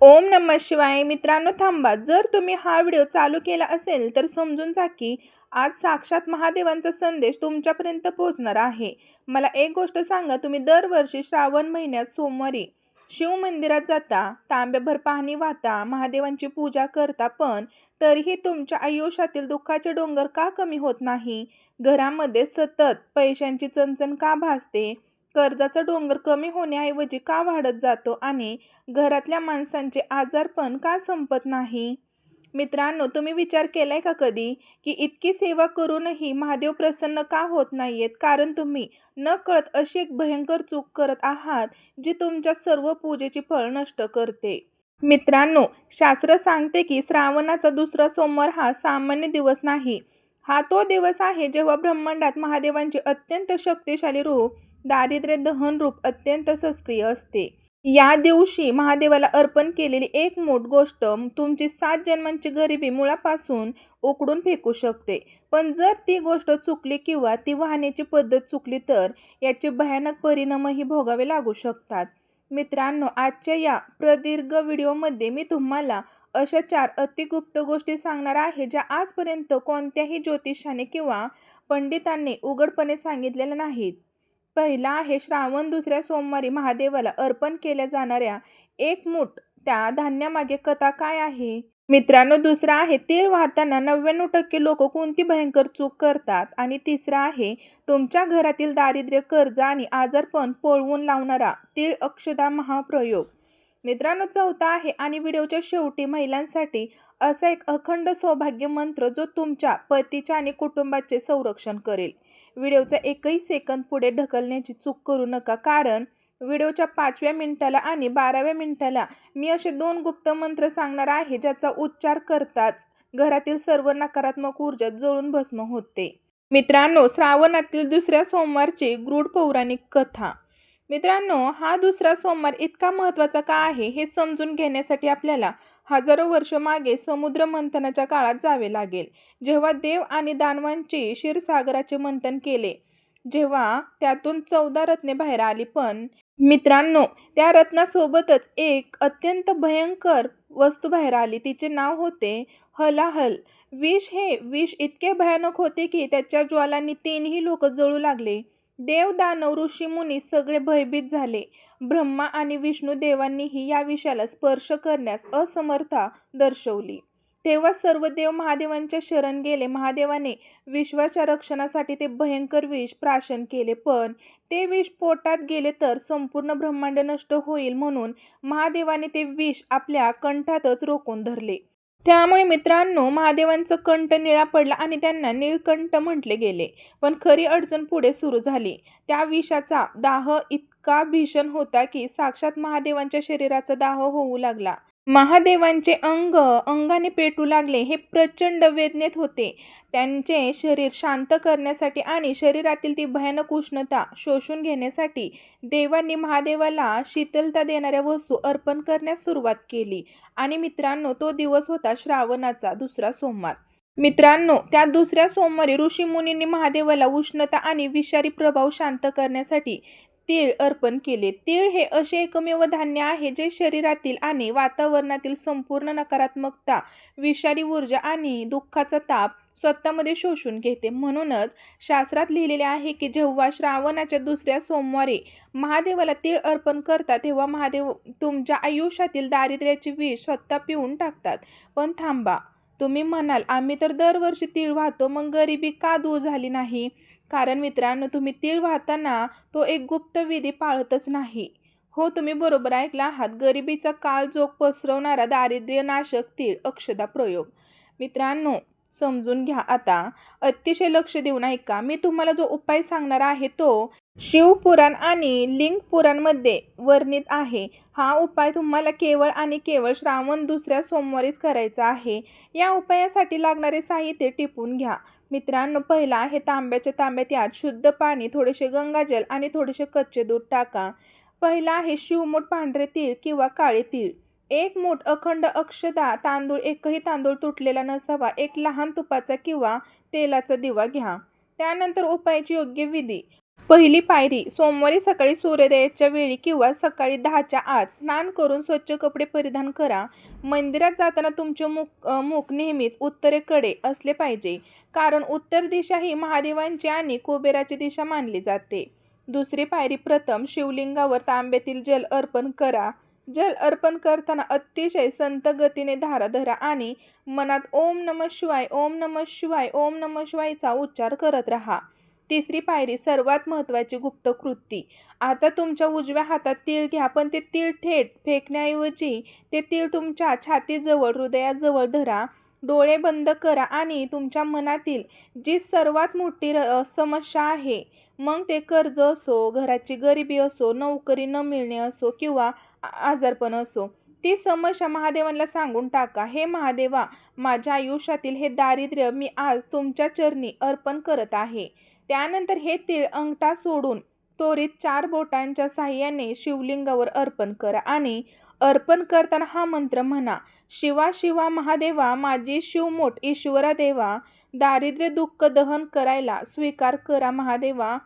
ओम नमः शिवाय. मित्रांनो थांबा, जर तुम्ही हा व्हिडिओ चालू केला असेल तर समजून जा की आज साक्षात महादेवांचा संदेश तुमच्यापर्यंत पोहोचणार आहे. मला एक गोष्ट सांगा, तुम्ही दरवर्षी श्रावण महिन्यात सोमवारी शिव मंदिरात जाता, तांब्याभर पाणी वाहता, महादेवांची पूजा करता, पण तरीही तुमच्या आयुष्यातील दुःखाचे डोंगर का कमी होत नाही? घरामध्ये सतत पैशांची चणचण का भासते? कर्जाचा डोंगर कमी होण्याऐवजी का वाढत जातो आणि घरातल्या माणसांचे आजारपण का संपत नाही? मित्रांनो, तुम्ही विचार केलाय का कधी की इतकी सेवा करूनही महादेव प्रसन्न का होत नाहीयेत? कारण तुम्ही नकळत अशी एक भयंकर चूक करत आहात जी तुमच्या सर्व पूजेची फळ नष्ट करते. मित्रांनो, शास्त्र सांगते की श्रावणाचा दुसरा सोमवार हा सामान्य दिवस नाही. हा तो दिवस आहे जेव्हा ब्रह्मांडात महादेवांचे अत्यंत शक्तिशाली रूप, दारिद्र्य दहन रूप अत्यंत सक्रिय असते. या दिवशी महादेवाला अर्पण केलेली एक मूठ गोष्ट तुमची 7 जन्मांची गरिबी मुळापासून उखडून फेकू शकते. पण जर ती गोष्ट चुकली किंवा ती वाहण्याची पद्धत चुकली तर याचे भयानक परिणामही भोगावे लागू शकतात. मित्रांनो, आजच्या या प्रदीर्घ व्हिडिओमध्ये मी तुम्हाला अशा 4 अतिगुप्त गोष्टी सांगणार आहे ज्या आजपर्यंत कोणत्याही ज्योतिषाने किंवा पंडितांनी उघडपणे सांगितलेल्या नाहीत. पहिला आहे श्रावण दुसऱ्या सोमवारी महादेवाला अर्पण केल्या जाणाऱ्या एक मूठ त्या धान्यामागे कथा काय आहे? मित्रांनो, दुसरा आहे तीळ वाहताना 99% लोक कोणती भयंकर चूक करतात? आणि तिसरा आहे तुमच्या घरातील दारिद्र्य, कर्ज आणि आजारपण पळवून लावणारा तीळ अक्षदा महाप्रयोग. मित्रांनो, चौथा आहे आणि व्हिडिओच्या शेवटी महिलांसाठी असा एक अखंड सौभाग्य मंत्र जो तुमच्या पतीच्या आणि कुटुंबाचे संरक्षण करेल. व्हिडिओचा एकही सेकंद पुढे ढकलण्याची चूक करू नका, कारण व्हिडिओच्या 5व्या मिनिटाला आणि 12व्या मिनिटाला मी असे 2 गुप्त मंत्र सांगणार आहे ज्याचा उच्चार करताच घरातील सर्व नकारात्मक ऊर्जा जळून भस्म होते. मित्रांनो, श्रावणातील दुसऱ्या सोमवारची गूढ पौराणिक कथा. मित्रांनो, हा दुसरा सोमवार इतका महत्त्वाचा का आहे हे समजून घेण्यासाठी आपल्याला हजारो वर्ष मागे समुद्र मंथनाच्या काळात जावे लागेल, जेव्हा देव आणि दानवांची क्षीरसागराचे मंथन केले, जेव्हा त्यातून 14 रत्ने बाहेर आली. पण मित्रांनो, त्या रत्नासोबतच एक अत्यंत भयंकर वस्तू बाहेर आली. तिचे नाव होते हलाहल विष. हे विष इतके भयानक होते की त्याच्या ज्वालांनी 3ही लोक जळू लागले. देव, दानव, ऋषी मुनी सगळे भयभीत झाले. ब्रह्मा आणि विष्णू देवांनीही या विषाला स्पर्श करण्यास असमर्थता दर्शवली. तेव्हा सर्व देव महादेवांच्या शरण गेले. महादेवाने विश्वाच्या रक्षणासाठी ते भयंकर विष प्राशन केले, पण ते विष पोटात गेले तर संपूर्ण ब्रह्मांड नष्ट होईल, म्हणून महादेवाने ते विष आपल्या कंठातच रोखून धरले. त्यामुळे मित्रांनो, महादेवांचा कंठ निळा पडला आणि त्यांना नीलकंठ म्हटले गेले. पण खरी अडचण पुढे सुरू झाली. त्या विषाचा दाह इतका भीषण होता की साक्षात महादेवांच्या शरीराचा दाह होऊ लागला. महादेवांचे अंग अंगाने पेटू लागले. हे प्रचंड वेदनेत होते. त्यांचे शरीर शांत करण्यासाठी आणि शरीरातील ती भयानक उष्णता शोषून घेण्यासाठी देवांनी महादेवाला शीतलता देणाऱ्या वस्तू अर्पण करण्यास सुरुवात केली. आणि मित्रांनो, तो दिवस होता श्रावणाचा दुसरा सोमवार. मित्रांनो, त्या दुसऱ्या सोमवारी ऋषी मुनींनी महादेवाला उष्णता आणि विषारी प्रभाव शांत करण्यासाठी तीळ अर्पण केले. तीळ हे असे एकमेव धान्य आहे जे शरीरातील आणि वातावरणातील संपूर्ण नकारात्मकता, विषारी ऊर्जा आणि दुःखाचा ताप स्वतःमध्ये शोषून घेते. म्हणूनच शास्त्रात लिहिलेले आहे की जेव्हा श्रावणाच्या दुसऱ्या सोमवारी महादेवाला तीळ अर्पण करतात तेव्हा महादेव तुमच्या आयुष्यातील दारिद्र्याचे विष स्वतः पिऊन टाकतात. पण थांबा, तुम्ही म्हणाल आम्ही तर दरवर्षी तीळ वाहतो, मग गरिबी का दूर झाली नाही? कारण मित्रांनो, तुम्ही तीळ वाहताना तो एक गुप्त विधी पाळतच नाही. हो, तुम्ही बरोबर ऐकला आहात. गरिबीचा काळजोग पसरवणारा दारिद्र्यनाशक तीळ अक्षदा प्रयोग. मित्रांनो, समजून घ्या आता. अतिशय लक्ष देऊन ऐका. मी तुम्हाला जो उपाय सांगणार आहे तो शिवपुराण आणि लिंग पुराणमध्ये वर्णित आहे. हा उपाय तुम्हाला केवळ आणि केवळ श्रावण दुसऱ्या सोमवारीच करायचा आहे. या उपायासाठी लागणारे साहित्य टिपून घ्या. मित्रांनो, पहिला आहे तांब्याच्या तांब्यात यात शुद्ध पाणी, थोडेसे गंगाजल आणि थोडेसे कच्चे दूध टाका. पहिला आहे शिवमूठ पांढरे तीळ किंवा काळे तीळ. 1 मूठ अखंड अक्षदा तांदूळ, एकही तांदूळ तुटलेला नसावा. एक लहान तुपाचा किंवा तेलाचा दिवा घ्या. त्यानंतर उपायाची योग्य विधी. पहिली पायरी, सोमवारी सकाळी सूर्योदयाच्या वेळी किंवा सकाळी 10च्या आत स्नान करून स्वच्छ कपडे परिधान करा. मंदिरात जाताना तुमचे मुख नेहमीच उत्तरेकडे असले पाहिजे, कारण उत्तर दिशा ही महादेवांची आणि कुबेराची दिशा मानली जाते. दुसरी पायरी, प्रथम शिवलिंगावर तांब्यातील जल अर्पण करा. जल अर्पण करताना अतिशय संत गतीने धारा धरा आणि मनात ओम नमः शिवाय, ओम नमः शिवाय, ओम नमः शिवायचा उच्चार करत राहा. तिसरी पायरी, सर्वात महत्त्वाची गुप्त कृती. आता तुमच्या उजव्या हातात तीळ घ्या, पण ते तीळ थेट फेकण्याऐवजी ते तीळ तुमच्या छातीजवळ, हृदयाजवळ धरा. डोळे बंद करा आणि तुमच्या मनातील जी सर्वात मोठी समस्या आहे, मग ते कर्ज असो, घराची गरिबी असो, नोकरी न मिळणे असो किंवा आजारपण असो, ती समस्या महादेवांना सांगून टाका. हे महादेवा, माझ्या आयुष्यातील हे दारिद्र्य मी आज तुमच्या चरणी अर्पण करत आहे. त्यानंतर हे तीळ अंगठा सोडून त्वरित 4 बोटांच्या साहाय्याने शिवलिंगावर अर्पण करा आणि अर्पण करताना हा मंत्र म्हणा: शिवा शिवा महादेवा, माझी शिवमोठ ईश्वरा देवा, दारिद्र्य दुःख दहन करायला स्वीकार करा महादेवा.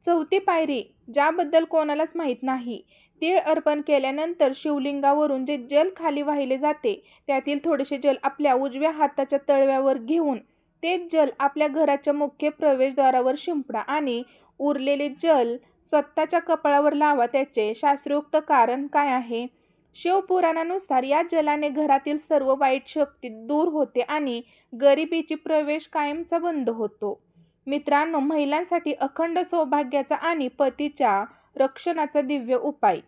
चौथी पायरी, ज्याबद्दल कोणालाच माहीत नाही. तीळ अर्पण केल्यानंतर शिवलिंगावरून जे जल खाली वाहिले जाते, त्यातील थोडेसे जल आपल्या उजव्या हाताच्या तळव्यावर घेऊन तेच जल आपल्या घराच्या मुख्य प्रवेशद्वारावर शिंपडा आणि उरलेले जल स्वतःच्या कपाळावर लावा. त्याचे शास्त्रोक्त कारण काय आहे? शिवपुराणानुसार या जलाने घरातील सर्व वाईट शक्ती दूर होते आणि गरिबीची प्रवेश कायमचा बंद होतो. मित्रांनो, महिलांसाठी अखंड सौभाग्याचा आणि पतीच्या रक्षणाचा दिव्य उपाय.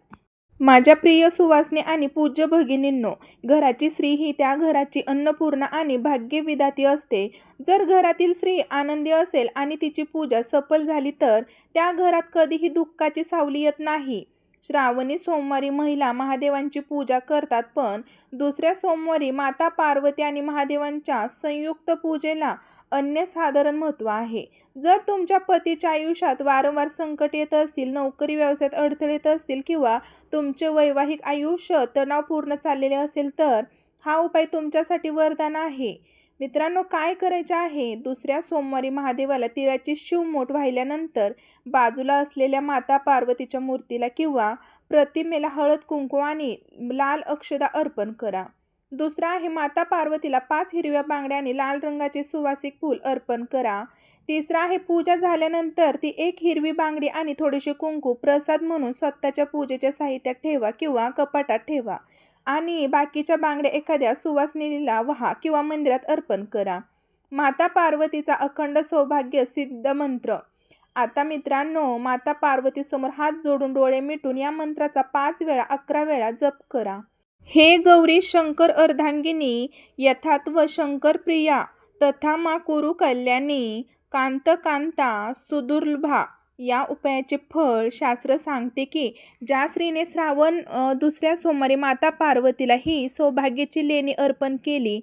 माझ्या प्रिय सुवासिनी आणि पूज्य भगिनींनो, घराची स्त्री ही त्या घराची अन्नपूर्णा आणि भाग्यविधाती असते. जर घरातील स्त्री आनंदी असेल आणि तिची पूजा सफल झाली तर त्या घरात कधीही दुःखाची सावली येत नाही. श्रावणी सोमवारी महिला महादेवांची पूजा करतात, पण दुसऱ्या सोमवारी माता पार्वती आणि महादेवांच्या संयुक्त पूजेला अनन्यसाधारण महत्त्व आहे. जर तुमच्या पतीच्या आयुष्यात वारंवार संकट येत असतील, नोकरी व्यवसायात अडथळे येत असतील किंवा तुमचे वैवाहिक आयुष्य तणावपूर्ण चाललेले असेल, तर हा उपाय तुमच्यासाठी वरदान आहे. मित्रांनो, काय करायचे आहे? दुसऱ्या सोमवारी महादेवाला तिळाची शिवमोठ वाहिल्यानंतर बाजूला असलेल्या माता पार्वतीच्या मूर्तीला किंवा प्रतिमेला हळद कुंकू आणि लाल अक्षदा अर्पण करा. दुसरा आहे, माता पार्वतीला 5 हिरव्या बांगड्या आणि लाल रंगाचे सुवासिक फूल अर्पण करा. तिसरा आहे, पूजा झाल्यानंतर ती 1 हिरवी बांगडी आणि थोडेसे कुंकू प्रसाद म्हणून स्वतःच्या पूजेच्या साहित्यात ठेवा किंवा कपाटात ठेवा आणि बाकीच्या बांगड्या एखाद्या सुवासिनीला वहा किंवा मंदिरात अर्पण करा. माता पार्वतीचा अखंड सौभाग्य सिद्ध मंत्र. आता मित्रांनो, माता पार्वतीसमोर हात जोडून डोळे मिटून या मंत्राचा 5 वेळा 11 वेळा जप करा. हे गौरी शंकर अर्धांगिनी, यथात्व शंकर प्रिया, तथा मा कुरु कल्याणी, कांत कांता सुदुर्लभा. या उपायाचे फळ शास्त्र सांगते की ज्या स्त्रीने श्रावण दुसऱ्या सोमवारी माता पार्वतीला ही सौभाग्याची लेणी अर्पण केली,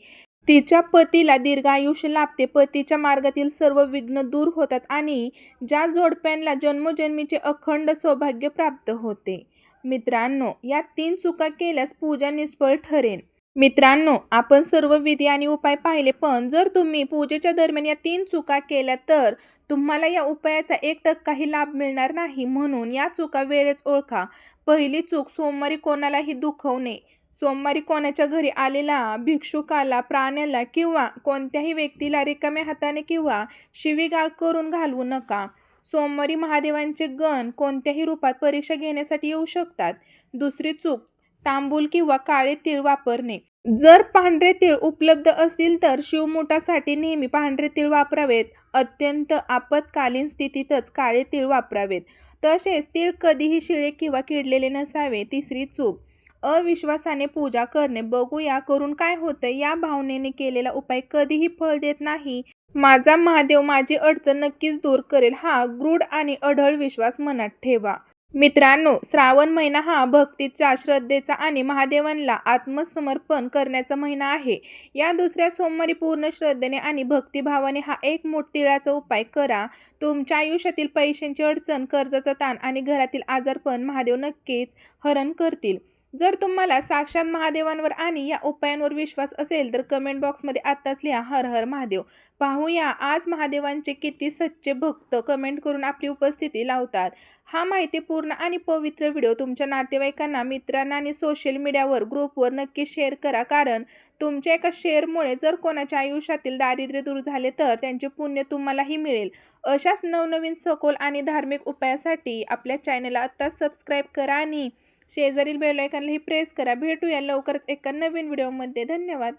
तिच्या पतीला दीर्घायुष्य लाभते, पतीच्या मार्गातील सर्व विघ्न दूर होतात आणि ज्या जोडप्यांना जन्मोजन्मीचे अखंड सौभाग्य प्राप्त होते. मित्रांनो, या 3 चुका केल्यास पूजा निष्फळ ठरेल. मित्रांनो, आपण सर्व विधी आणि उपाय पाहिले, पण जर तुम्ही पूजेच्या दरम्यान या 3 चुका केल्या तर तुम्हाला या उपायाचा 1% लाभ मिळणार नाही. म्हणून या चुका वेळेच ओळखा. पहिली चूक, सोमवारी कोणालाही दुखवणे. सोमवारी कोणाच्या घरी आलेला भिक्षुकाला, प्राण्याला किंवा कोणत्याही व्यक्तीला रिकाम्या हाताने किंवा शिवीगाळ करून घालवू नका. सोमवारी महादेवांचे गण कोणत्याही रूपात परीक्षा घेण्यासाठी येऊ शकतात. दुसरी चूक, तांबूल किंवा काळे तीळ वापरणे. जर पांढरे तीळ उपलब्ध असतील तर शिवमोठासाठी नेहमी पांढरे तीळ वापरावेत. अत्यंत आपत्कालीन स्थितीतच काळे तीळ वापरावेत. तसेच तीळ कधीही शिळे किंवा किडलेले नसावे. तिसरी चूक, अविश्वासाने पूजा करणे. बघूया करून काय होतं, या भावनेने केलेला उपाय कधीही फळ देत नाही. माझा महादेव माझी अडचण नक्कीच दूर करेल, हा गूढ आणि अढळ विश्वास मनात ठेवा. मित्रांनो, श्रावण महिना हा भक्तीचा, श्रद्धेचा आणि महादेवांना आत्मसमर्पण करण्याचा महिना आहे. या दुसऱ्या सोमवारी पूर्ण श्रद्धेने आणि भक्तिभावाने हा 1 मूठ तिळाचा उपाय करा. तुमच्या आयुष्यातील पैशांची अडचण, कर्जाचा ताण आणि घरातील आजारपण महादेव नक्कीच हरण करतील. जर तुम्हाला साक्षात महादेवांवर आणि या उपायांवर विश्वास असेल तर कमेंट बॉक्समध्ये आत्ताच लिहा हर हर महादेव. पाहूया आज महादेवांचे किती सच्चे भक्त कमेंट करून आपली उपस्थिती लावतात. हा माहितीपूर्ण आणि पवित्र व्हिडिओ तुमच्या नातेवाईकांना, मित्रांना आणि सोशल मीडियावर ग्रुपवर नक्की शेअर करा, कारण तुमच्या एका शेअरमुळे जर कोणाच्या आयुष्यातील दारिद्र्य दूर झाले तर त्यांचे पुण्य तुम्हालाही मिळेल. अशाच नवनवीन सखोल आणि धार्मिक उपायासाठी आपल्या चॅनलला आत्ताच सबस्क्राईब करा आणि शेजारील बेल आयकॉनलाही प्रेस करा. भेटूया लवकरच एका नवीन व्हिडिओमध्ये. धन्यवाद.